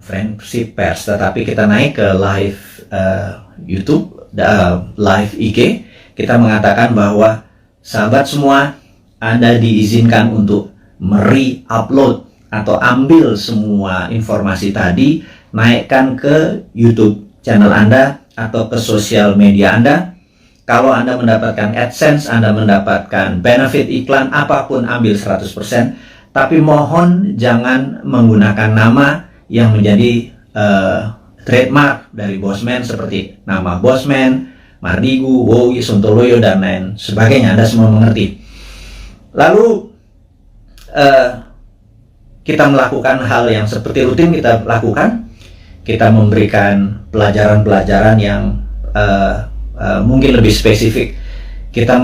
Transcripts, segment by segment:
konferensi pers, tetapi kita naik ke live YouTube, live IG. Kita mengatakan bahwa sahabat semua, Anda diizinkan untuk re-upload atau ambil semua informasi tadi, naikkan ke YouTube channel Anda atau ke sosial media Anda. Kalau Anda mendapatkan AdSense, Anda mendapatkan benefit iklan, apapun ambil 100%. Tapi mohon jangan menggunakan nama yang menjadi trademark dari Bosman seperti nama Bosman, Mardigu, Wowi, Sontoloyo, dan lain sebagainya. Anda semua mengerti. Lalu kita melakukan hal yang seperti rutin kita lakukan. Kita memberikan pelajaran-pelajaran yang mungkin lebih spesifik. Kita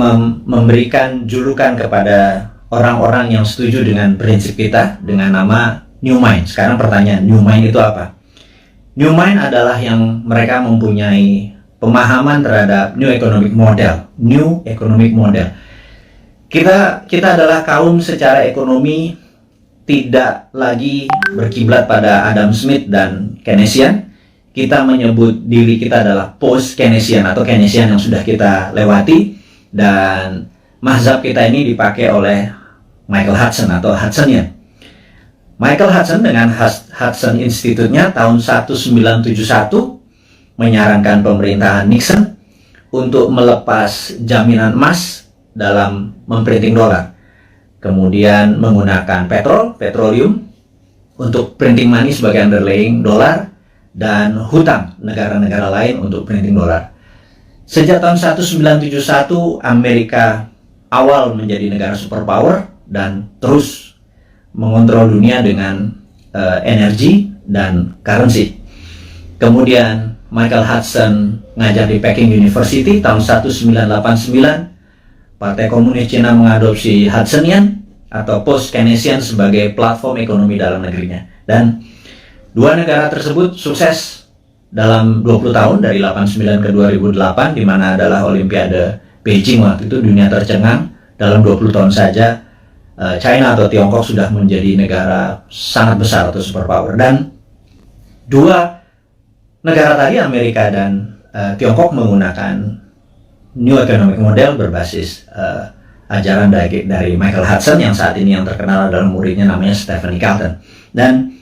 memberikan julukan kepada orang-orang yang setuju dengan prinsip kita dengan nama New Mind. Sekarang pertanyaan, New Mind itu apa? New Mind adalah yang mereka mempunyai pemahaman terhadap New Economic Model. New Economic Model. Kita adalah kaum secara ekonomi tidak lagi berkiblat pada Adam Smith dan Keynesian. Kita menyebut diri kita adalah post-Keynesian atau Keynesian yang sudah kita lewati. Dan mazhab kita ini dipakai oleh Michael Hudson atau Hudsonian. Michael Hudson dengan Hudson Institute-nya tahun 1971 menyarankan pemerintahan Nixon untuk melepas jaminan emas dalam memprinting dolar. Kemudian menggunakan petroleum untuk printing money sebagai underlying dolar, dan hutang negara-negara lain untuk printing dolar. Sejak tahun 1971 Amerika awal menjadi negara superpower dan terus mengontrol dunia dengan energi dan currency. Kemudian Michael Hudson ngajar di Peking University tahun 1989. Partai Komunis Cina mengadopsi Hudsonian atau post-Keynesian sebagai platform ekonomi dalam negerinya. Dan dua negara tersebut sukses dalam 20 tahun dari 89 ke 2008, di mana adalah Olimpiade Beijing waktu itu. Dunia tercengang dalam 20 tahun saja. China atau Tiongkok sudah menjadi negara sangat besar atau superpower. Dan dua negara tadi, Amerika dan Tiongkok, menggunakan New Economic Model berbasis ajaran dari Michael Hudson yang saat ini yang terkenal adalah muridnya namanya Stephen Carlton. Dan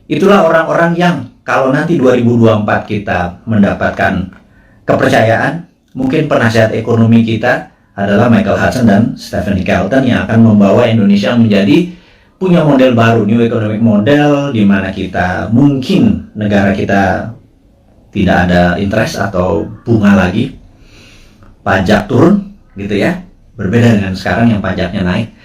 itulah orang-orang yang kalau nanti 2024 kita mendapatkan kepercayaan, mungkin penasihat ekonomi kita adalah Michael Hudson dan Stephen Carlton yang akan membawa Indonesia menjadi punya model baru, New Economic Model, di mana kita mungkin negara kita tidak ada interest atau bunga lagi, pajak turun gitu ya, berbeda dengan sekarang yang pajaknya naik.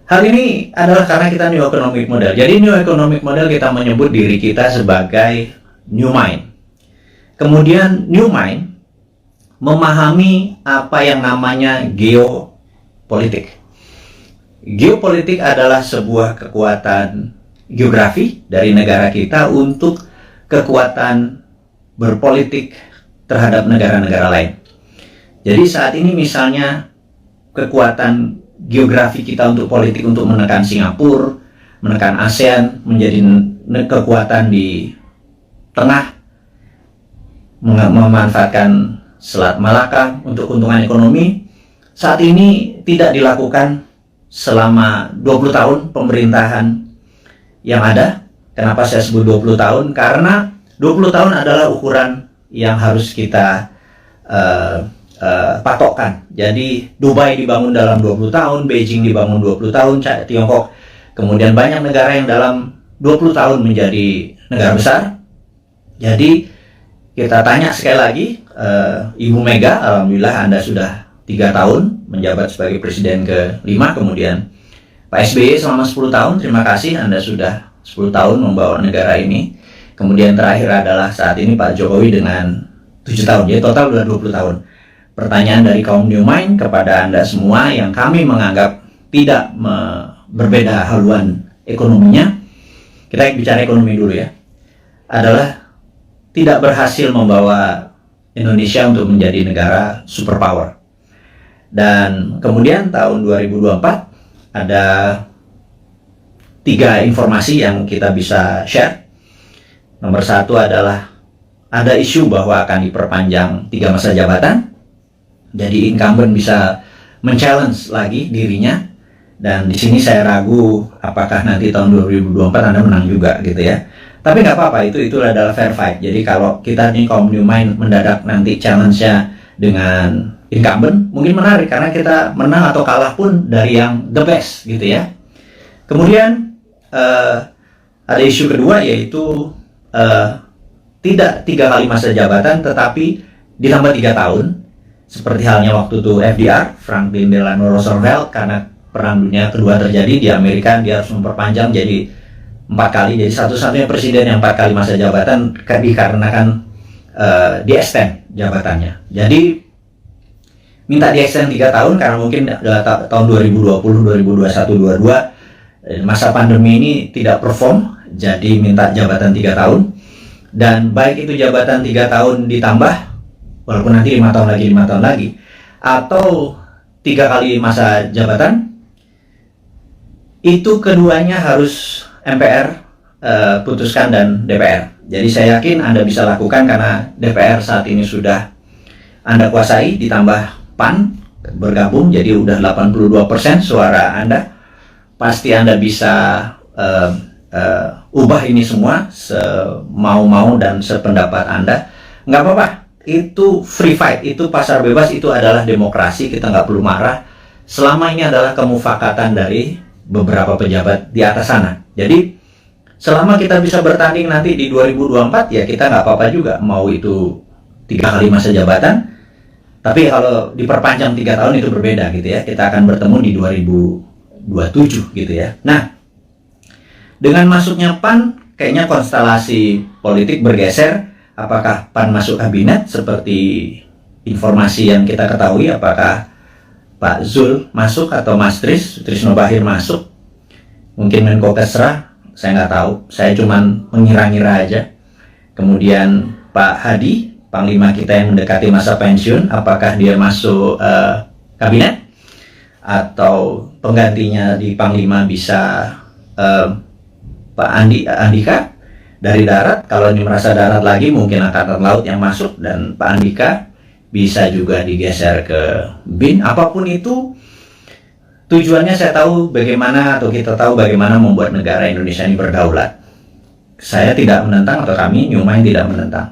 Hal ini adalah karena kita New Economic Model. Jadi New Economic Model kita menyebut diri kita sebagai New Mind. Kemudian New Mind memahami apa yang namanya geopolitik. Geopolitik adalah sebuah kekuatan geografi dari negara kita untuk kekuatan berpolitik terhadap negara-negara lain. Jadi saat ini misalnya kekuatan geografi kita untuk politik untuk menekan Singapura, menekan ASEAN, menjadi kekuatan di tengah, memanfaatkan Selat Malaka untuk keuntungan ekonomi. Saat ini tidak dilakukan selama 20 tahun pemerintahan yang ada. Kenapa saya sebut 20 tahun? Karena 20 tahun adalah ukuran yang harus kita patokan. Jadi Dubai dibangun dalam 20 tahun, Beijing dibangun 20 tahun, Tiongkok, kemudian banyak negara yang dalam 20 tahun menjadi negara besar. Jadi kita tanya sekali lagi, Ibu Mega, alhamdulillah Anda sudah 3 tahun menjabat sebagai presiden ke-5, kemudian Pak SBY selama 10 tahun, terima kasih Anda sudah 10 tahun membawa negara ini. Kemudian terakhir adalah saat ini Pak Jokowi dengan 7 tahun, jadi total sudah 20 tahun. Pertanyaan dari kaum New Mind kepada Anda semua yang kami menganggap tidak berbeda haluan ekonominya, kita bicara ekonomi dulu ya, adalah tidak berhasil membawa Indonesia untuk menjadi negara superpower. Dan kemudian tahun 2024 ada 3 informasi yang kita bisa share. Nomor satu adalah ada isu bahwa akan diperpanjang 3 masa jabatan. Jadi incumbent bisa men-challenge lagi dirinya. Dan di sini saya ragu apakah nanti tahun 2024 Anda menang juga gitu ya. Tapi nggak apa-apa, itu adalah fair fight. Jadi kalau kita nih kaum New Mind mendadak nanti challenge-nya dengan incumbent, mungkin menarik karena kita menang atau kalah pun dari yang the best gitu ya. Kemudian ada isu kedua yaitu tidak 3 kali masa jabatan tetapi ditambah 3 tahun. Seperti halnya waktu itu FDR, Franklin Delano Roosevelt, karena Perang Dunia Kedua terjadi di Amerika, dia harus memperpanjang jadi 4 kali. Jadi satu-satunya presiden yang 4 kali masa jabatan dikarenakan di extend jabatannya. Jadi minta di extend 3 tahun karena mungkin tahun 2020, 2021, 2022 masa pandemi ini tidak perform, jadi minta jabatan 3 tahun. Dan baik itu jabatan 3 tahun ditambah, walaupun nanti 5 tahun lagi, 5 tahun lagi, atau 3 kali masa jabatan, itu keduanya harus MPR putuskan dan DPR. Jadi saya yakin Anda bisa lakukan karena DPR saat ini sudah Anda kuasai, ditambah PAN bergabung, jadi udah 82% suara Anda. Pasti Anda bisa ubah ini semua semau-mau dan sependapat Anda. Nggak apa-apa, itu free fight, itu pasar bebas, itu adalah demokrasi, kita nggak perlu marah. Selama ini adalah kemufakatan dari beberapa pejabat di atas sana. Jadi selama kita bisa bertanding nanti di 2024 ya kita nggak apa-apa juga, mau itu 3 kali masa jabatan. Tapi kalau diperpanjang 3 tahun itu berbeda gitu ya. Kita akan bertemu di 2027 gitu ya. Nah, dengan masuknya PAN kayaknya konstelasi politik bergeser. Apakah PAN masuk kabinet seperti informasi yang kita ketahui, apakah Pak Zul masuk atau Mas Trisno Bahir masuk, mungkin Menko Kesra, saya nggak tahu, saya cuman mengira-ngira aja. Kemudian Pak Hadi, Panglima kita yang mendekati masa pensiun, apakah dia masuk kabinet atau penggantinya di Panglima bisa Pak Andika dari darat. Kalau ini merasa darat lagi mungkin Angkatan Laut yang masuk, dan Pak Andika bisa juga digeser ke BIN. Apapun itu, tujuannya saya tahu bagaimana, atau kita tahu bagaimana membuat negara Indonesia ini berdaulat. Saya tidak menentang, atau kami New Mind tidak menentang.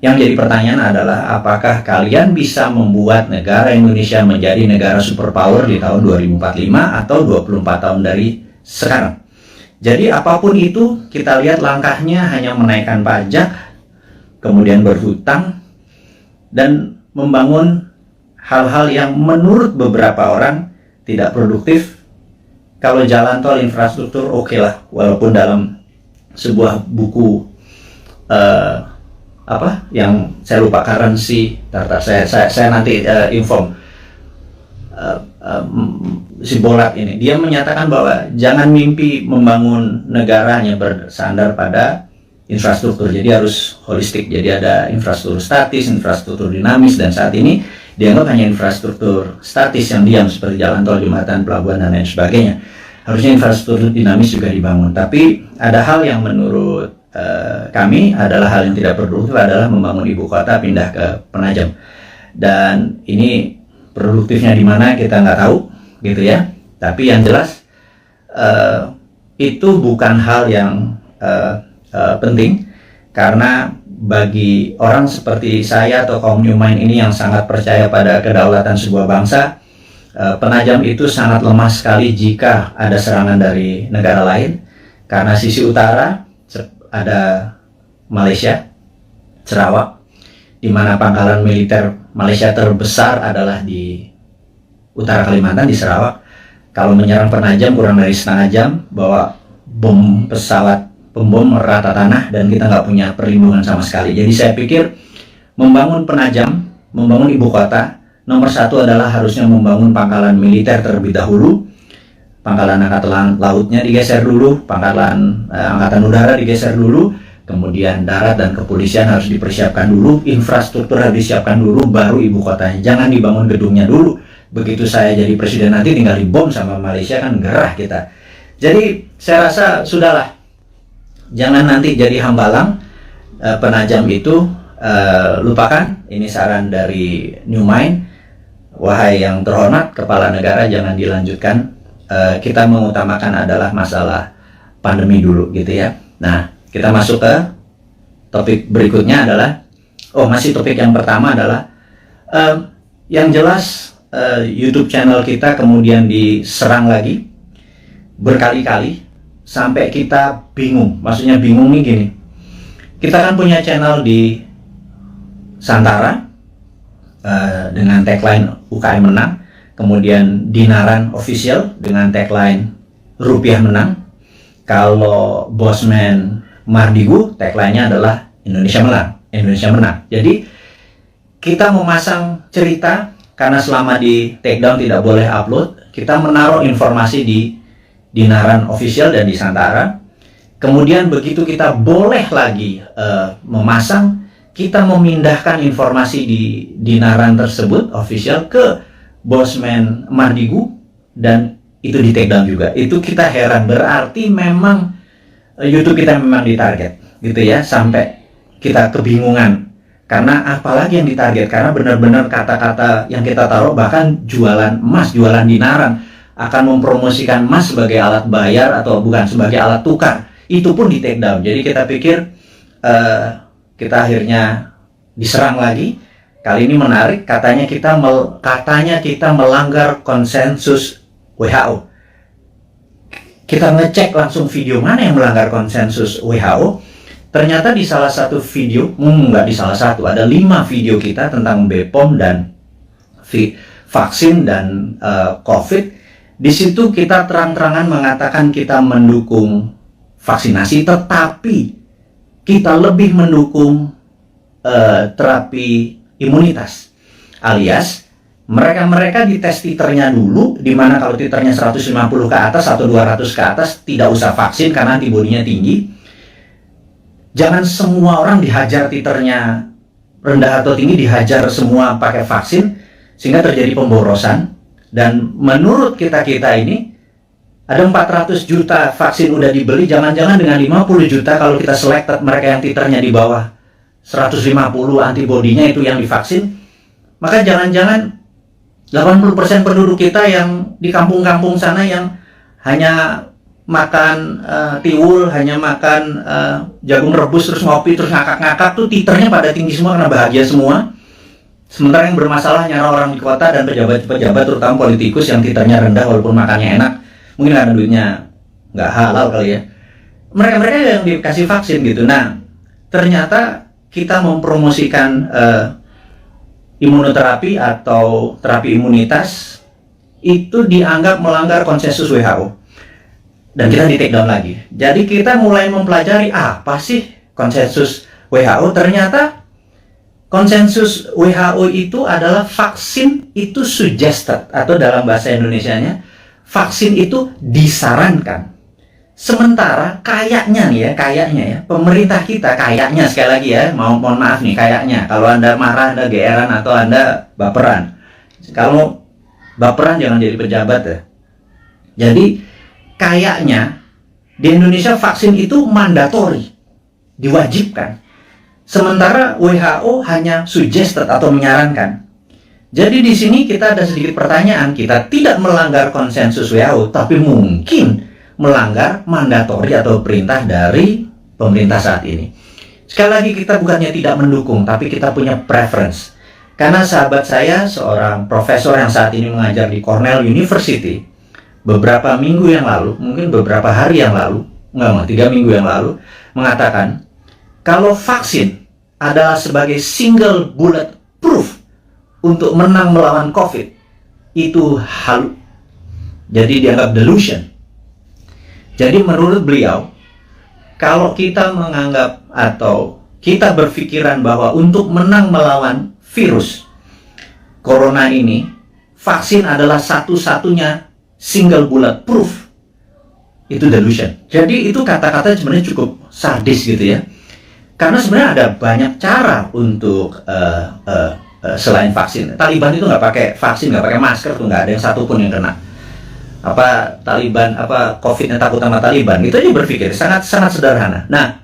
Yang jadi pertanyaan adalah apakah kalian bisa membuat negara Indonesia menjadi negara superpower di tahun 2045 atau 24 tahun dari sekarang. Jadi apapun itu, kita lihat langkahnya hanya menaikkan pajak, kemudian berhutang, dan membangun hal-hal yang menurut beberapa orang tidak produktif. Kalau jalan tol, infrastruktur oke lah, walaupun dalam sebuah buku yang saya lupa currency, saya nanti inform si Bolat ini, dia menyatakan bahwa jangan mimpi membangun negara hanya bersandar pada infrastruktur, jadi harus holistik. Jadi ada infrastruktur statis, infrastruktur dinamis, dan saat ini dianggap hanya infrastruktur statis yang diam seperti jalan tol, jembatan, pelabuhan, dan lain sebagainya. Harusnya infrastruktur dinamis juga dibangun. Tapi ada hal yang menurut kami adalah hal yang tidak produktif, adalah membangun ibu kota pindah ke Penajam. Dan ini produktifnya di mana kita nggak tahu gitu ya. Tapi yang jelas itu bukan hal yang penting, karena bagi orang seperti saya atau kaum New Mind ini yang sangat percaya pada kedaulatan sebuah bangsa, Penajam itu sangat lemah sekali jika ada serangan dari negara lain. Karena sisi utara ada Malaysia, Sarawak, di mana pangkalan militer Malaysia terbesar adalah di utara Kalimantan, di Sarawak. Kalau menyerang Penajam kurang dari setengah jam, bawa bom pesawat pembom merata tanah, dan kita nggak punya perlindungan sama sekali. Jadi saya pikir membangun Penajam, membangun ibu kota, nomor satu adalah harusnya membangun pangkalan militer terlebih dahulu. Pangkalan angkatan lautnya digeser dulu, pangkalan angkatan udara digeser dulu, kemudian darat dan kepolisian harus dipersiapkan dulu, infrastruktur harus disiapkan dulu, baru ibu kotanya. Jangan dibangun gedungnya dulu. Begitu saya jadi presiden nanti tinggal dibom sama Malaysia, kan gerah kita. Jadi saya rasa sudahlah, jangan nanti jadi hambalang penajam itu lupakan. Ini saran dari New Mind. Wahai yang terhormat kepala negara, jangan dilanjutkan. Kita mengutamakan adalah masalah pandemi dulu gitu ya. Nah, kita masuk ke topik berikutnya adalah masih topik yang pertama adalah yang jelas YouTube channel kita kemudian diserang lagi berkali-kali sampai kita bingung. Maksudnya bingung nih gini. Kita kan punya channel di Santara dengan tagline UKM menang, kemudian Dinaran Official dengan tagline Rupiah menang. Kalau Bosman Mardigu tagline-nya adalah Indonesia menang, Indonesia menang. Jadi kita memasang cerita karena selama di takedown tidak boleh upload, kita menaruh informasi di Dinaran Official dan di Santara. Kemudian begitu kita boleh lagi memasang, kita memindahkan informasi di Dinaran tersebut official ke Bosman Mardigu dan itu di take down juga. Itu kita heran, berarti memang YouTube kita memang ditarget gitu ya, sampai kita kebingungan. Karena apalagi yang ditarget, karena benar-benar kata-kata yang kita taruh, bahkan jualan emas, jualan Dinaran, akan mempromosikan emas sebagai alat bayar atau bukan sebagai alat tukar, itu pun di take down. Jadi kita pikir kita akhirnya diserang lagi. Kali ini menarik, katanya kita melanggar konsensus WHO. Kita ngecek langsung video mana yang melanggar konsensus WHO. Ternyata di salah satu video, nggak di salah satu, ada 5 video kita tentang BPOM dan vaksin dan COVID. Di situ kita terang-terangan mengatakan kita mendukung vaksinasi, tetapi kita lebih mendukung terapi imunitas, alias mereka dites titernya dulu, dimana kalau titernya 150 ke atas atau 200 ke atas tidak usah vaksin karena antibodinya tinggi. Jangan semua orang dihajar titernya rendah atau tinggi, dihajar semua pakai vaksin sehingga terjadi pemborosan. Dan menurut kita ini ada 400 juta vaksin udah dibeli, jangan-jangan dengan 50 juta kalau kita selected mereka yang titernya di bawah 150 antibodinya itu yang divaksin, maka jangan-jangan 80% penduduk kita yang di kampung-kampung sana yang hanya makan tiwul, hanya makan jagung rebus terus ngopi terus ngakak-ngakak tuh titernya pada tinggi semua karena bahagia semua. Sementara yang bermasalah nyara orang di kota dan pejabat-pejabat terutama politikus yang titernya rendah walaupun makannya enak, mungkin karena duitnya nggak halal kali ya, mereka yang dikasih vaksin gitu. Nah, ternyata kita mempromosikan imunoterapi atau terapi imunitas itu dianggap melanggar konsensus WHO dan kita di take down lagi. Jadi kita mulai mempelajari apa sih konsensus WHO. Ternyata konsensus WHO itu adalah vaksin itu suggested, atau dalam bahasa Indonesianya vaksin itu disarankan. Sementara kayaknya pemerintah kita kayaknya, sekali lagi ya, mohon maaf nih, kayaknya kalau Anda marah, Anda geeran atau Anda baperan. Kalau baperan jangan jadi pejabat ya. Jadi kayaknya di Indonesia vaksin itu mandatori, diwajibkan. Sementara WHO hanya suggested atau menyarankan. Jadi di sini kita ada sedikit pertanyaan, kita tidak melanggar konsensus WHO, tapi mungkin melanggar mandatori atau perintah dari pemerintah saat ini. Sekali lagi kita bukannya tidak mendukung, tapi kita punya preference. Karena sahabat saya, seorang profesor yang saat ini mengajar di Cornell University, beberapa minggu yang lalu, mungkin beberapa hari yang lalu, 3 minggu yang lalu, mengatakan kalau vaksin adalah sebagai single bullet proof untuk menang melawan COVID, itu halu. Jadi dianggap delusion. Jadi menurut beliau, kalau kita menganggap atau kita berpikiran bahwa untuk menang melawan virus corona ini, vaksin adalah satu-satunya single bullet proof, itu delusion. Jadi itu kata-kata sebenarnya cukup sadis gitu ya. Karena sebenarnya ada banyak cara untuk selain vaksin. Taliban itu nggak pakai vaksin, nggak pakai masker tuh, nggak ada yang satupun yang kena. Taliban, COVID-nya takut sama Taliban, itu aja berpikir sangat sederhana. Nah,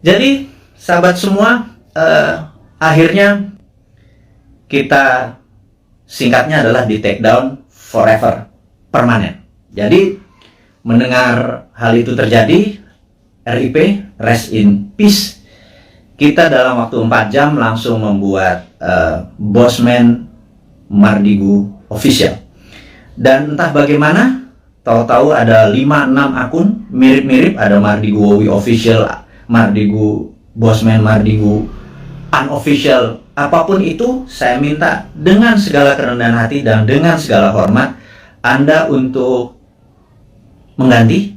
jadi sahabat semua, akhirnya kita singkatnya adalah di take down forever, permanen. Jadi mendengar hal itu terjadi, RIP, rest in peace, kita dalam waktu 4 jam langsung membuat Bosman Mardigu official. Dan entah bagaimana, tahu-tahu ada 5-6 akun mirip-mirip, ada Mardigu Wowi official, Mardigu Bosman Mardigu unofficial, apapun itu. Saya minta dengan segala kerendahan hati dan dengan segala hormat Anda untuk mengganti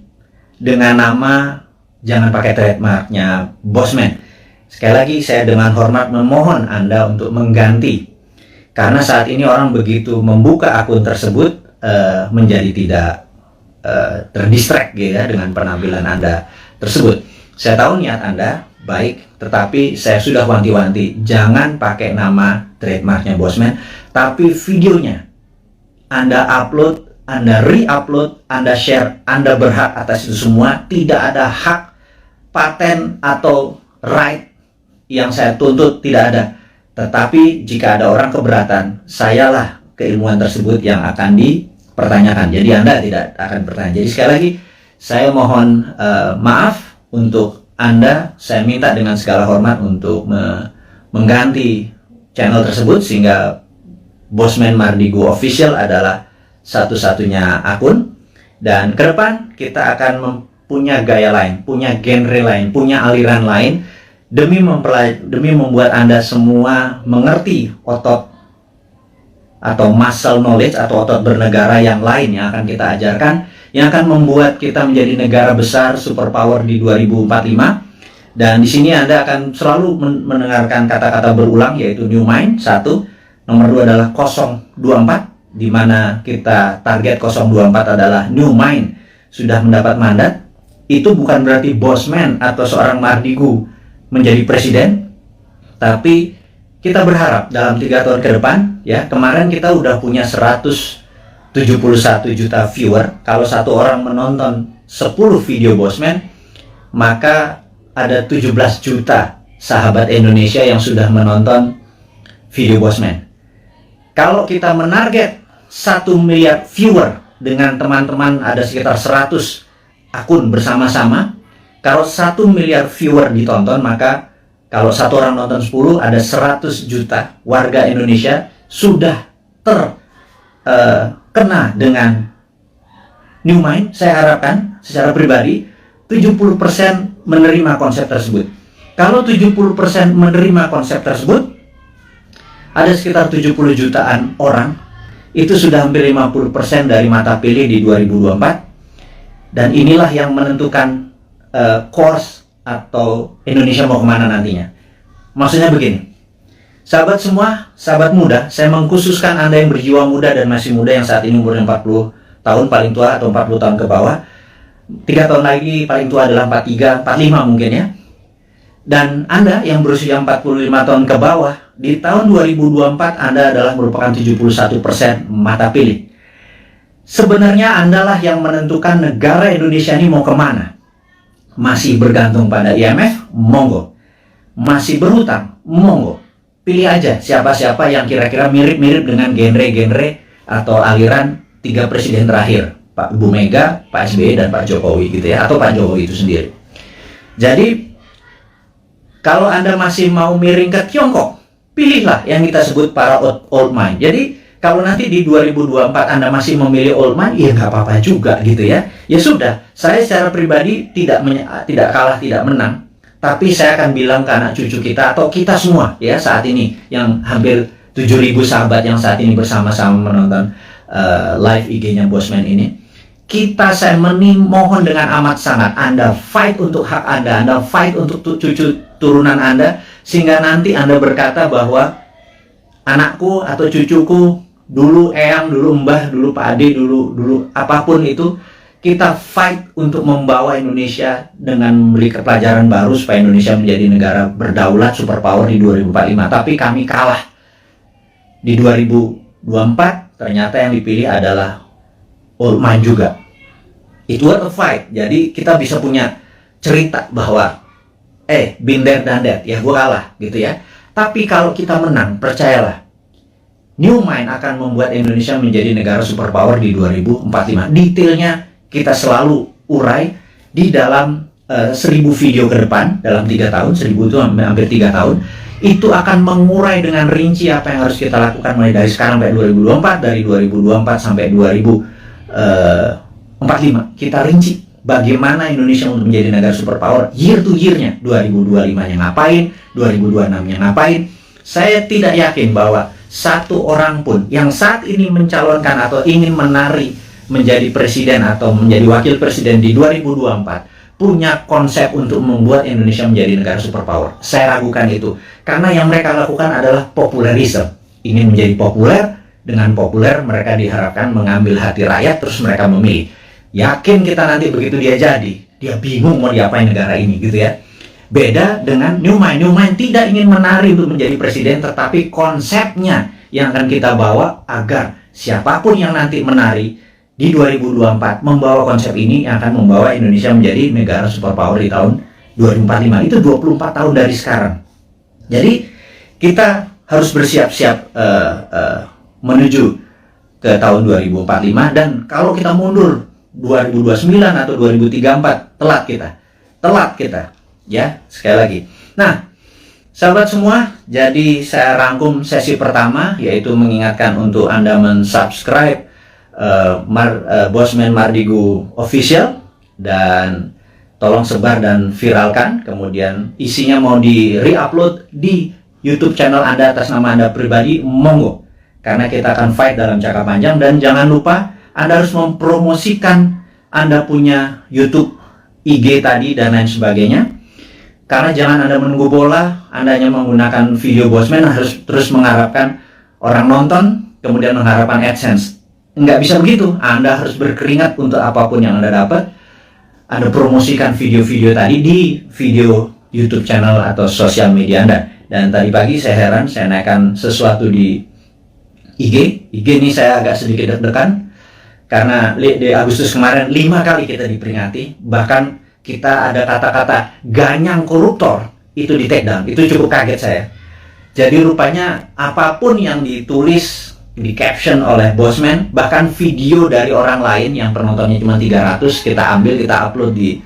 dengan nama, jangan pakai trademarknya Bosman. Sekali lagi saya dengan hormat memohon Anda untuk mengganti, karena saat ini orang begitu membuka akun tersebut menjadi tidak terdistract gitu ya dengan penampilan Anda tersebut. Saya tahu niat Anda baik, tetapi saya sudah wanti-wanti, jangan pakai nama trademarknya Bosman, tapi videonya Anda upload, Anda re-upload, Anda share, Anda berhak atas itu semua. Tidak ada hak paten atau right yang saya tuntut, tidak ada. Tetapi jika ada orang keberatan, sayalah keilmuan tersebut yang akan dipertanyakan. Jadi Anda tidak akan bertanya. Jadi sekali lagi saya mohon maaf untuk Anda. Saya minta dengan segala hormat untuk mengganti channel tersebut sehingga Bosman Mardigu official adalah satu-satunya akun. Dan ke depan kita akan punya gaya lain, punya genre lain, punya aliran lain, demi membuat Anda semua mengerti otot atau muscle knowledge atau otot bernegara yang lain yang akan kita ajarkan, yang akan membuat kita menjadi negara besar superpower di 2045. Dan di sini Anda akan selalu mendengarkan kata-kata berulang, yaitu new mind 1, nomor 2 adalah 024, di mana kita target 024 adalah new mind sudah mendapat mandat. Itu bukan berarti Bosman atau seorang Mardigu menjadi presiden, tapi kita berharap dalam 3 tahun ke depan, ya, kemarin kita udah punya 171 juta viewer. Kalau satu orang menonton 10 video Bosman, maka ada 17 juta sahabat Indonesia yang sudah menonton video Bosman. Kalau kita menarget 1 miliar viewer dengan teman-teman, ada sekitar 100 akun bersama-sama. Kalau 1 miliar viewer ditonton, maka kalau satu orang nonton 10, ada 100 juta warga Indonesia sudah terkena dengan new mind. Saya harapkan secara pribadi 70% menerima konsep tersebut. Kalau 70% menerima konsep tersebut, ada sekitar 70 jutaan orang. Itu sudah hampir 50% dari mata pilih di 2024. Dan inilah yang menentukan course atau Indonesia mau kemana nantinya. Maksudnya begini, sahabat semua, sahabat muda, saya mengkhususkan Anda yang berjiwa muda dan masih muda, yang saat ini umurnya 40 tahun paling tua atau 40 tahun ke bawah. 3 tahun lagi paling tua adalah 43, 45 mungkin ya. Dan Anda yang berusia 45 tahun ke bawah, di tahun 2024 Anda adalah merupakan 71% mata pilih. Sebenarnya Anda lah yang menentukan negara Indonesia ini mau kemana. Masih bergantung pada IMF? Monggo. Masih berhutang? Monggo. Pilih aja siapa-siapa yang kira-kira mirip-mirip dengan genre-genre atau aliran 3 presiden terakhir, Pak Bu Mega, Pak SBY, dan Pak Jokowi gitu ya, atau Pak Jokowi itu sendiri. Jadi kalau Anda masih mau miring ke Tiongkok, pilihlah yang kita sebut para old mind. Jadi kalau nanti di 2024 Anda masih memilih old mind, ya nggak apa-apa juga gitu ya. Ya sudah, saya secara pribadi tidak kalah, tidak menang. Tapi saya akan bilang ke anak cucu kita atau kita semua ya saat ini, yang hampir 7.000 sahabat yang saat ini bersama-sama menonton live IG-nya Bosman ini. Saya mohon dengan amat sangat, Anda fight untuk hak Anda, Anda fight untuk cucu turunan Anda, sehingga nanti Anda berkata bahwa anakku atau cucuku, dulu eyang, dulu mbah, dulu Pak Ade, dulu apapun itu, kita fight untuk membawa Indonesia dengan memberi pelajaran baru supaya Indonesia menjadi negara berdaulat superpower di 2045. Tapi kami kalah di 2024. Ternyata yang dipilih adalah old mind juga. It was a fight. Jadi kita bisa punya cerita bahwa been there done that, ya gue kalah gitu ya. Tapi kalau kita menang, percayalah, New Mind akan membuat Indonesia menjadi negara superpower di 2045. Detailnya kita selalu urai di dalam 1000 video ke depan dalam 3 tahun. 1000 itu hampir 3 tahun. Itu akan mengurai dengan rinci apa yang harus kita lakukan mulai dari sekarang sampai 2024, dari 2024 sampai 2045. Kita rinci bagaimana Indonesia untuk menjadi negara superpower year to year-nya. 2025-nya ngapain, 2026-nya ngapain. Saya tidak yakin bahwa satu orang pun yang saat ini mencalonkan atau ingin menari menjadi presiden atau menjadi wakil presiden di 2024 punya konsep untuk membuat Indonesia menjadi negara superpower. Saya ragukan itu. Karena yang mereka lakukan adalah populerisme. Ingin menjadi populer, dengan populer mereka diharapkan mengambil hati rakyat terus mereka memilih. Yakin kita nanti begitu dia jadi, dia bingung mau diapain negara ini gitu ya. Beda dengan New Mind. New Mind tidak ingin menari untuk menjadi presiden, tetapi konsepnya yang akan kita bawa agar siapapun yang nanti menari di 2024 membawa konsep ini yang akan membawa Indonesia menjadi negara superpower di tahun 2045. Itu 24 tahun dari sekarang. Jadi kita harus bersiap-siap menuju ke tahun 2045, dan kalau kita mundur 2029 atau 2034 telat kita. Ya, sekali lagi. Nah, sahabat semua, jadi saya rangkum sesi pertama, yaitu mengingatkan untuk Anda mensubscribe Bosman Mardigu Official, dan tolong sebar dan viralkan. Kemudian isinya mau di re-upload di YouTube channel Anda atas nama Anda pribadi, monggo. Karena kita akan fight dalam jangka panjang, dan jangan lupa Anda harus mempromosikan Anda punya YouTube, IG tadi, dan lain sebagainya. Karena jangan Anda menunggu bola, Anda hanya menggunakan video Bosman harus terus mengharapkan orang nonton, kemudian mengharapkan AdSense. Nggak bisa begitu. Anda harus berkeringat untuk apapun yang Anda dapat. Anda promosikan video-video tadi di video YouTube channel atau sosial media Anda. Dan tadi pagi saya heran, saya naikkan sesuatu di IG ini saya agak sedikit deg-degan. Karena di Agustus kemarin 5 kali kita diperingati. Bahkan kita ada kata-kata ganyang koruptor, itu di take down. Itu cukup kaget saya. Jadi rupanya apapun yang ditulis, di caption oleh Bosman, bahkan video dari orang lain yang penontonnya cuma 300, kita ambil, kita upload di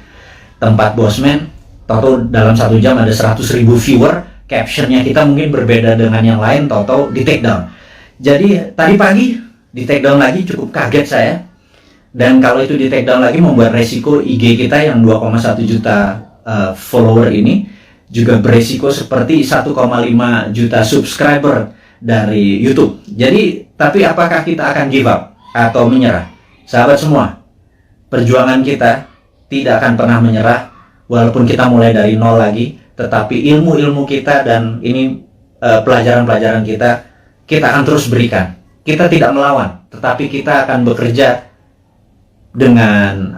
tempat Bosman. Toto dalam 1 jam ada 100.000 viewer. Captionnya kita mungkin berbeda dengan yang lain, Toto di take down. Jadi tadi pagi di take down lagi, cukup kaget saya. Dan kalau itu di take down lagi membuat resiko IG kita yang 2,1 juta follower ini juga beresiko seperti 1,5 juta subscriber dari YouTube. Jadi, tapi apakah kita akan give up atau menyerah? Sahabat semua, perjuangan kita tidak akan pernah menyerah walaupun kita mulai dari nol lagi, tetapi ilmu-ilmu kita dan ini pelajaran-pelajaran kita akan terus berikan. Kita tidak melawan, tetapi kita akan bekerja dengan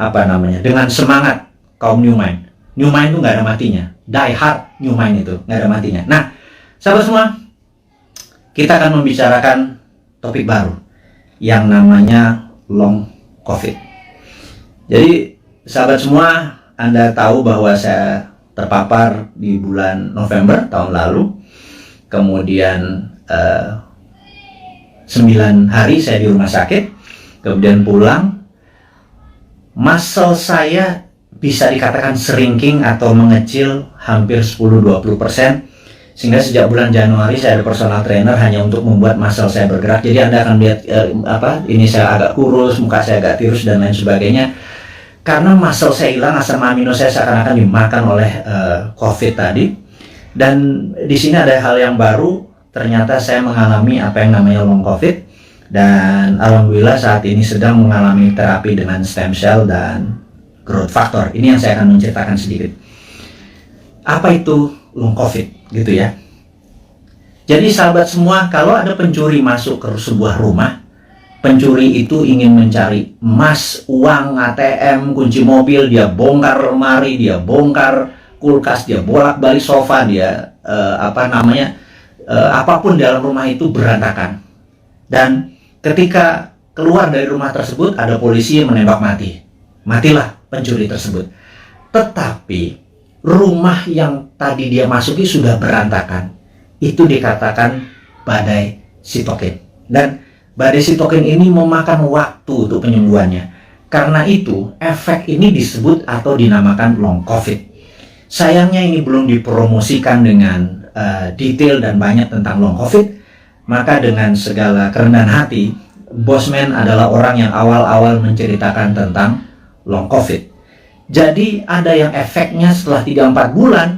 dengan semangat kaum New Mind. New Mind itu nggak ada matinya. Die hard New Mind itu nggak ada matinya. Nah, sahabat semua, kita akan membicarakan topik baru yang namanya long COVID. Jadi, sahabat semua, Anda tahu bahwa saya terpapar di bulan November tahun lalu. Kemudian 9 hari saya di rumah sakit, kemudian pulang. Muscle saya bisa dikatakan shrinking atau mengecil hampir 10-20%, sehingga sejak bulan Januari saya ada personal trainer hanya untuk membuat muscle saya bergerak. Jadi Anda akan lihat ini saya agak kurus, muka saya agak tirus dan lain sebagainya, karena muscle saya hilang, asam amino saya seakan-akan dimakan oleh COVID tadi. Dan di sini ada hal yang baru, ternyata saya mengalami apa yang namanya long COVID. Dan alhamdulillah saat ini sedang mengalami terapi dengan stem cell dan growth factor. Ini yang saya akan menceritakan sedikit. Apa itu long COVID gitu ya. Jadi sahabat semua, kalau ada pencuri masuk ke sebuah rumah, pencuri itu ingin mencari emas, uang, ATM, kunci mobil, dia bongkar lemari, dia bongkar kulkas, dia bolak-balik sofa, dia apapun dalam rumah itu berantakan. Dan ketika keluar dari rumah tersebut, ada polisi yang menembak mati. Matilah pencuri tersebut. Tetapi rumah yang tadi dia masuki sudah berantakan. Itu dikatakan badai sitokin. Dan badai sitokin ini memakan waktu untuk penyembuhannya. Karena itu, efek ini disebut atau dinamakan long COVID. Sayangnya ini belum dipromosikan dengan detail dan banyak tentang long COVID. Maka dengan segala kerendahan hati, Bosman adalah orang yang awal-awal menceritakan tentang long COVID. Jadi ada yang efeknya setelah 3-4 bulan,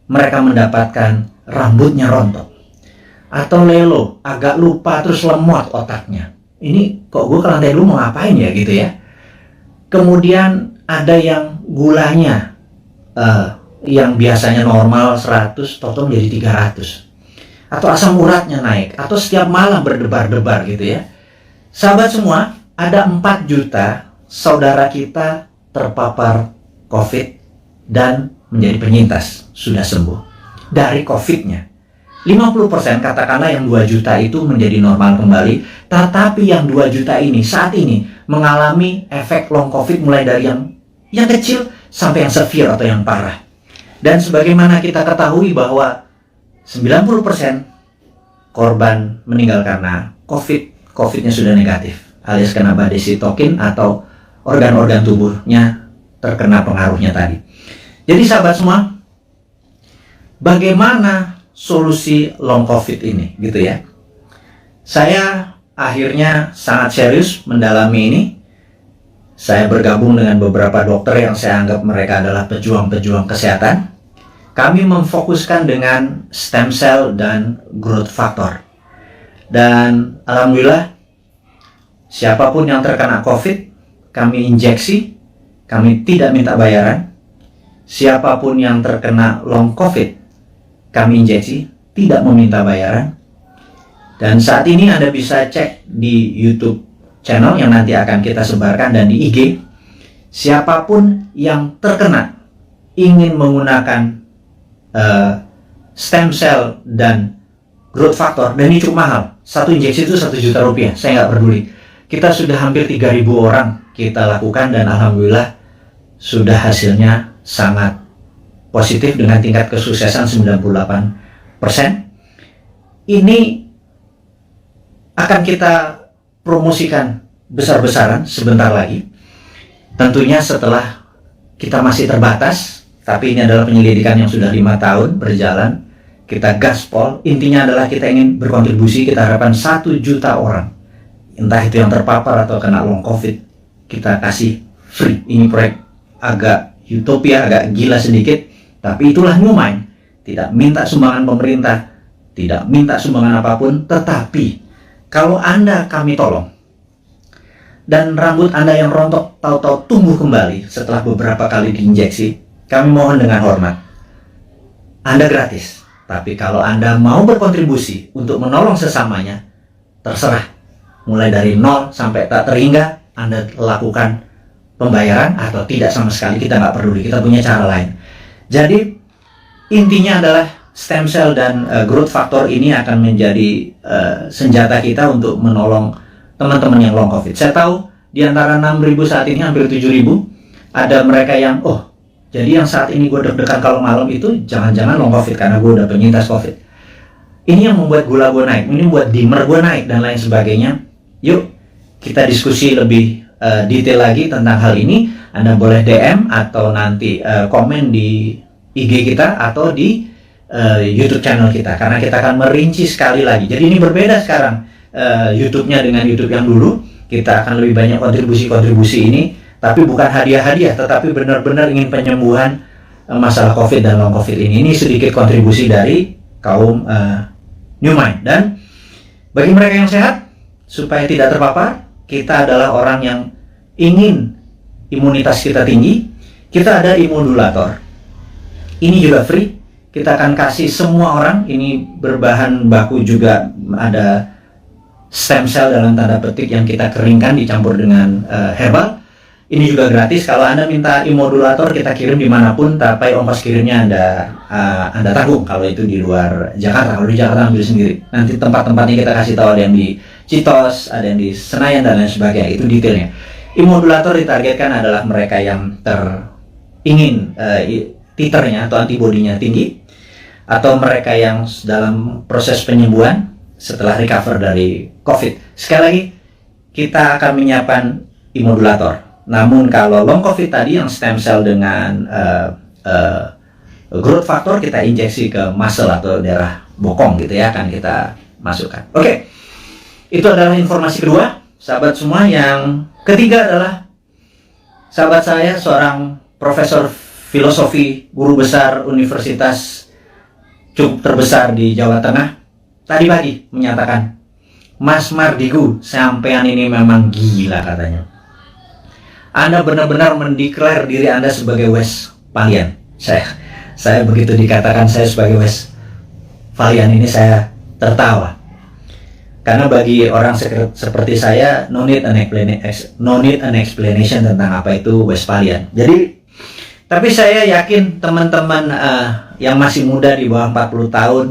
mereka mendapatkan rambutnya rontok. Atau lelo, agak lupa terus lemot otaknya. Ini kok gue ke lantai dulu mau ngapain ya gitu ya. Kemudian ada yang gulanya yang biasanya normal 100 toto menjadi 300. Atau asam uratnya naik, atau setiap malam berdebar-debar gitu ya. Sahabat semua, ada 4 juta saudara kita terpapar COVID dan menjadi penyintas, sudah sembuh dari COVID-nya. 50% katakanlah yang 2 juta itu menjadi normal kembali, tetapi yang 2 juta ini saat ini mengalami efek long COVID mulai dari yang kecil sampai yang severe atau yang parah. Dan sebagaimana kita ketahui bahwa 90% korban meninggal karena COVID-nya sudah negatif, alias kena badai sitokin atau organ-organ tubuhnya terkena pengaruhnya tadi. Jadi sahabat semua, bagaimana solusi long COVID ini gitu ya? Saya akhirnya sangat serius mendalami ini. Saya bergabung dengan beberapa dokter yang saya anggap mereka adalah pejuang-pejuang kesehatan. Kami memfokuskan dengan stem cell dan growth factor. Dan alhamdulillah, siapapun yang terkena COVID, kami injeksi, kami tidak minta bayaran. Siapapun yang terkena long COVID, kami injeksi, tidak meminta bayaran. Dan saat ini Anda bisa cek di YouTube channel yang nanti akan kita sebarkan dan di IG. Siapapun yang terkena ingin menggunakan stem cell dan growth factor, dan ini cukup mahal. 1 injeksi itu 1 juta rupiah, saya nggak peduli. Kita sudah hampir 3.000 orang kita lakukan dan alhamdulillah sudah hasilnya sangat positif dengan tingkat kesuksesan 98%. Ini akan kita promosikan besar-besaran sebentar lagi. Tentunya setelah kita masih terbatas, tapi ini adalah penyelidikan yang sudah 5 tahun berjalan. Kita gaspol, intinya adalah kita ingin berkontribusi. Kita harapkan 1 juta orang, entah itu yang terpapar atau kena long COVID, kita kasih free. Ini proyek agak utopia, agak gila sedikit, tapi itulah New Mind. Tidak minta sumbangan pemerintah, tidak minta sumbangan apapun, tetapi kalau Anda kami tolong, dan rambut Anda yang rontok tahu-tahu tumbuh kembali setelah beberapa kali diinjeksi, kami mohon dengan hormat, Anda gratis. Tapi kalau Anda mau berkontribusi untuk menolong sesamanya, terserah. Mulai dari 0 sampai tak terhingga, Anda lakukan pembayaran atau tidak sama sekali, kita nggak peduli, kita punya cara lain. Jadi intinya adalah stem cell dan growth factor ini akan menjadi senjata kita untuk menolong teman-teman yang long COVID. Saya tahu di antara 6.000 saat ini hampir 7.000 ada mereka yang jadi yang saat ini gue deg-degan kalau malam itu jangan-jangan long COVID karena gue udah penyintas COVID. Ini yang membuat gula gue naik, ini membuat dimmer gue naik dan lain sebagainya. Yuk kita diskusi lebih detail lagi tentang hal ini. Anda boleh DM atau nanti komen di IG kita atau di YouTube channel kita, karena kita akan merinci sekali lagi. Jadi ini berbeda sekarang YouTube-nya dengan YouTube yang dulu. Kita akan lebih banyak kontribusi ini, tapi bukan hadiah-hadiah, tetapi benar-benar ingin penyembuhan masalah COVID dan long COVID ini. Ini sedikit kontribusi dari kaum New Mind. Dan bagi mereka yang sehat, supaya tidak terpapar, kita adalah orang yang ingin imunitas kita tinggi. Kita ada imunulator. Ini juga free. Kita akan kasih semua orang. Ini berbahan baku juga ada stem cell dalam tanda petik yang kita keringkan dicampur dengan herbal. Ini juga gratis. Kalau Anda minta imunulator, kita kirim dimanapun, tapi ongkos kirimnya Anda tanggung. Kalau itu di luar Jakarta, kalau di Jakarta ambil sendiri. Nanti tempat-tempatnya kita kasih tahu, ada yang di Citos, ada yang di Senayan dan lain sebagainya. Itu detailnya. Imunulator ditargetkan adalah mereka yang titernya atau antibodinya tinggi, atau mereka yang dalam proses penyembuhan setelah recover dari COVID. Sekali lagi, kita akan menyiapkan immodulator. Namun kalau long COVID tadi yang stem cell dengan growth factor, kita injeksi ke muscle atau daerah bokong gitu ya, akan kita masukkan. Oke, itu adalah informasi kedua, sahabat semua. Yang ketiga adalah sahabat saya, seorang profesor filosofi, guru besar universitas cukup terbesar di Jawa Tengah, tadi pagi menyatakan, Mas Mardigu, sampean ini memang gila katanya. Anda benar-benar mendeklar diri Anda sebagai Westphalian. Saya begitu dikatakan saya sebagai Westphalian ini saya tertawa. Karena bagi orang seperti saya, no need an explanation tentang apa itu Westphalian. Jadi, tapi saya yakin teman-teman yang masih muda di bawah 40 tahun,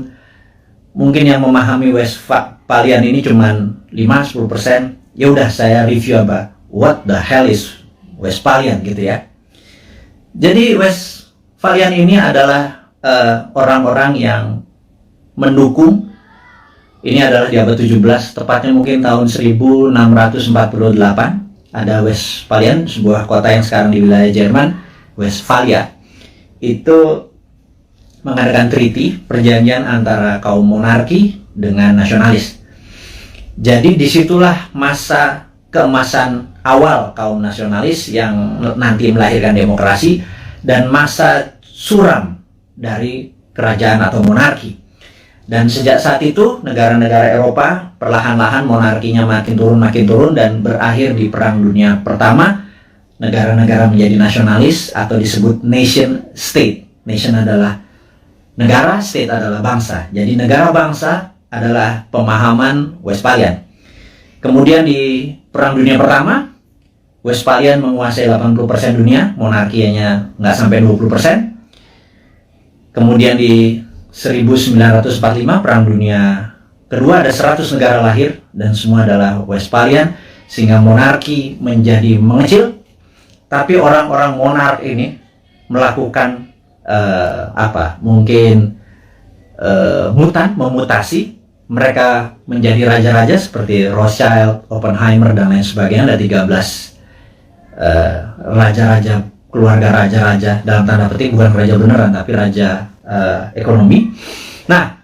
mungkin yang memahami Westphalian ini cuma 5-10%. Ya udah, saya review apa what the hell is Westphalian gitu ya. Jadi Westphalian ini adalah orang-orang yang mendukung. Ini adalah di abad 17, tepatnya mungkin tahun 1648. Ada Westphalian, sebuah kota yang sekarang di wilayah Jerman, Westphalia. Itu mengadakan treaty, perjanjian antara kaum monarki dengan nasionalis. Jadi disitulah masa keemasan awal kaum nasionalis yang nanti melahirkan demokrasi, dan masa suram dari kerajaan atau monarki. Dan sejak saat itu negara-negara Eropa perlahan-lahan monarkinya makin turun dan berakhir di Perang Dunia Pertama. Negara-negara menjadi nasionalis atau disebut nation state. Nation adalah negara, state adalah bangsa. Jadi negara bangsa adalah pemahaman Westphalian. Kemudian di Perang Dunia Pertama, Westphalian menguasai 80% dunia, monarkinya nggak sampai 20%. Kemudian di 1945 Perang Dunia Kedua ada 100 negara lahir dan semua adalah Westphalian, sehingga monarki menjadi mengecil. Tapi orang-orang monark ini melakukan memutasi. Mereka menjadi raja-raja seperti Rothschild, Oppenheimer dan lain sebagainya. Ada 13 raja-raja, keluarga raja-raja, dalam tanda petik bukan raja beneran tapi raja ekonomi. Nah,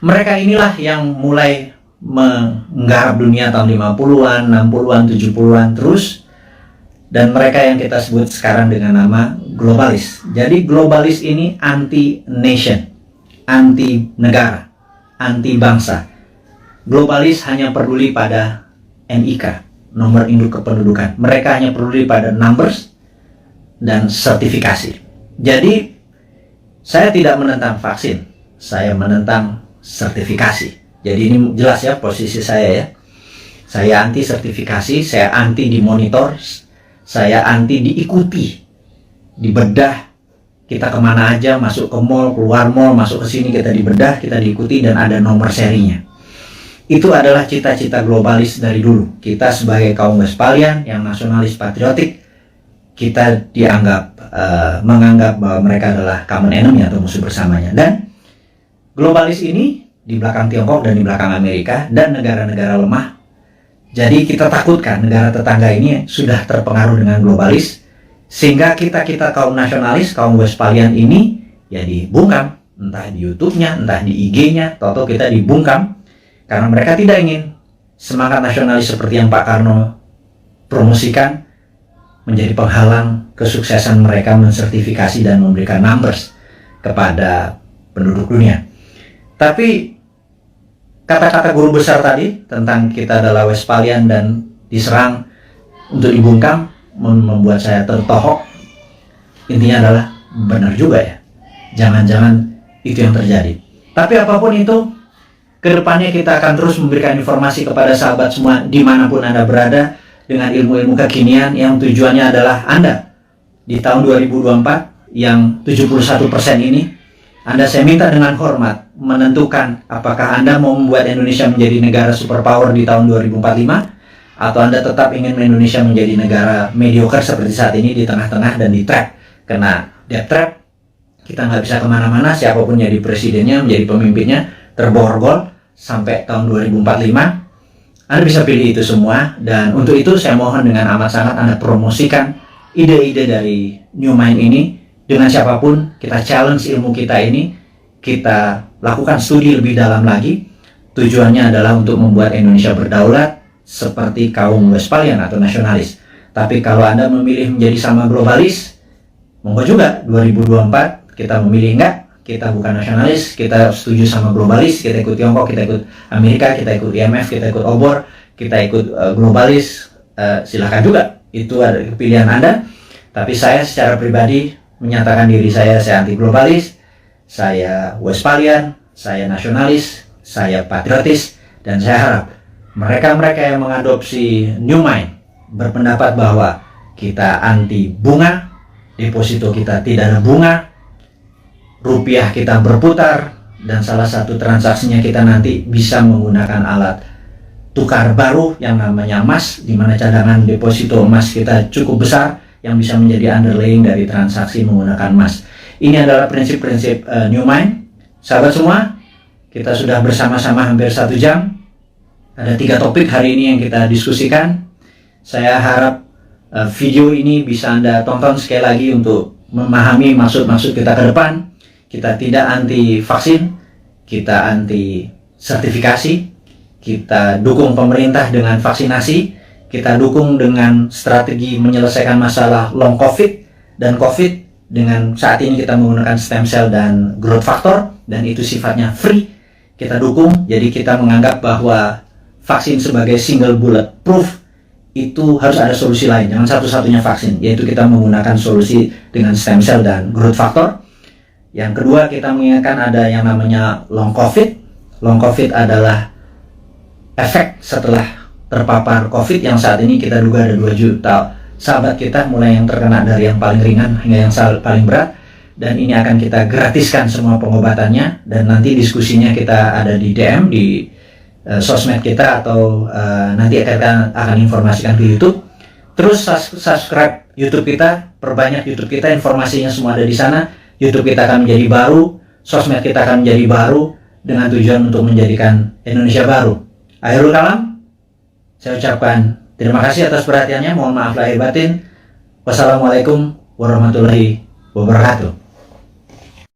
mereka inilah yang mulai menggarap dunia tahun 50-an, 60-an, 70-an terus, dan mereka yang kita sebut sekarang dengan nama globalis. Jadi globalis ini anti nation, anti negara, anti bangsa. Globalis hanya peduli pada NIK, nomor induk kependudukan. Mereka hanya peduli pada numbers dan sertifikasi. Jadi saya tidak menentang vaksin, saya menentang sertifikasi. Jadi ini jelas ya posisi saya ya. Saya anti sertifikasi, saya anti dimonitor, saya anti diikuti, dibedah. Kita kemana aja, masuk ke mall, keluar mall, masuk ke sini kita dibedah, kita diikuti dan ada nomor serinya. Itu adalah cita-cita globalis dari dulu. Kita sebagai kaum Westphalian yang nasionalis patriotik, kita menganggap bahwa mereka adalah common enemy atau musuh bersamanya. Dan globalis ini di belakang Tiongkok dan di belakang Amerika dan negara-negara lemah. Jadi kita takutkan negara tetangga ini sudah terpengaruh dengan globalis, sehingga kita kaum nasionalis, kaum Westphalian ini ya dibungkam, entah di YouTube-nya, entah di IG-nya, atau kita dibungkam karena mereka tidak ingin semangat nasionalis seperti yang Pak Karno promosikan menjadi penghalang kesuksesan mereka mensertifikasi dan memberikan numbers kepada penduduk dunia. Tapi kata-kata guru besar tadi tentang kita adalah Westphalian dan diserang untuk dibungkam membuat saya tertohok. Intinya adalah benar juga ya, jangan-jangan itu yang terjadi. Tapi apapun itu, kedepannya kita akan terus memberikan informasi kepada sahabat semua dimanapun Anda berada, dengan ilmu-ilmu kekinian yang tujuannya adalah Anda di tahun 2024 yang 71% ini, saya minta dengan hormat menentukan apakah Anda mau membuat Indonesia menjadi negara superpower di tahun 2045, atau Anda tetap ingin Indonesia menjadi negara mediocre seperti saat ini di tengah-tengah dan di track kena debt trap, kita nggak bisa kemana-mana, siapapun jadi presidennya, menjadi pemimpinnya, terborgol sampai tahun 2045. Anda bisa pilih itu semua, dan untuk itu saya mohon dengan amat sangat Anda promosikan ide-ide dari New Mind ini dengan siapapun. Kita challenge ilmu kita ini, kita lakukan studi lebih dalam lagi. Tujuannya adalah untuk membuat Indonesia berdaulat seperti kaum Westphalian atau nasionalis. Tapi kalau Anda memilih menjadi sama globalis, monggo juga 2024 kita memilih enggak, kita bukan nasionalis, kita setuju sama globalis, kita ikut Tiongkok, kita ikut Amerika, kita ikut IMF, kita ikut obor, kita ikut globalis, silahkan juga, itu ada pilihan Anda. Tapi saya secara pribadi menyatakan diri saya anti globalis, saya Westphalian, saya nasionalis, saya patriotis, dan saya harap mereka-mereka yang mengadopsi New Mind berpendapat bahwa kita anti bunga, deposito kita tidak ada bunga, rupiah kita berputar, dan salah satu transaksinya kita nanti bisa menggunakan alat tukar baru yang namanya emas, di mana cadangan deposito emas kita cukup besar yang bisa menjadi underlying dari transaksi menggunakan emas. Ini adalah prinsip-prinsip New Mind. Sahabat semua, kita sudah bersama-sama hampir 1 jam. Ada 3 topik hari ini yang kita diskusikan. Saya harap video ini bisa Anda tonton sekali lagi untuk memahami maksud-maksud kita ke depan. Kita tidak anti vaksin, kita anti sertifikasi, kita dukung pemerintah dengan vaksinasi, kita dukung dengan strategi menyelesaikan masalah long COVID dan COVID dengan saat ini kita menggunakan stem cell dan growth factor, dan itu sifatnya free, kita dukung. Jadi kita menganggap bahwa vaksin sebagai single bullet proof itu harus ada solusi lain, jangan satu-satunya vaksin, yaitu kita menggunakan solusi dengan stem cell dan growth factor. Yang kedua, kita mengingatkan ada yang namanya long COVID. Long COVID adalah efek setelah terpapar COVID yang saat ini kita duga ada 2 juta sahabat kita, mulai yang terkena dari yang paling ringan hingga yang paling berat. Dan ini akan kita gratiskan semua pengobatannya, dan nanti diskusinya kita ada di DM, di sosmed kita, atau nanti akan informasikan ke YouTube. Terus subscribe YouTube kita, perbanyak YouTube kita, informasinya semua ada di sana. YouTube kita akan menjadi baru, sosmed kita akan menjadi baru, dengan tujuan untuk menjadikan Indonesia baru. Akhirul kalam, saya ucapkan terima kasih atas perhatiannya, mohon maaf lahir batin. Wassalamualaikum warahmatullahi wabarakatuh.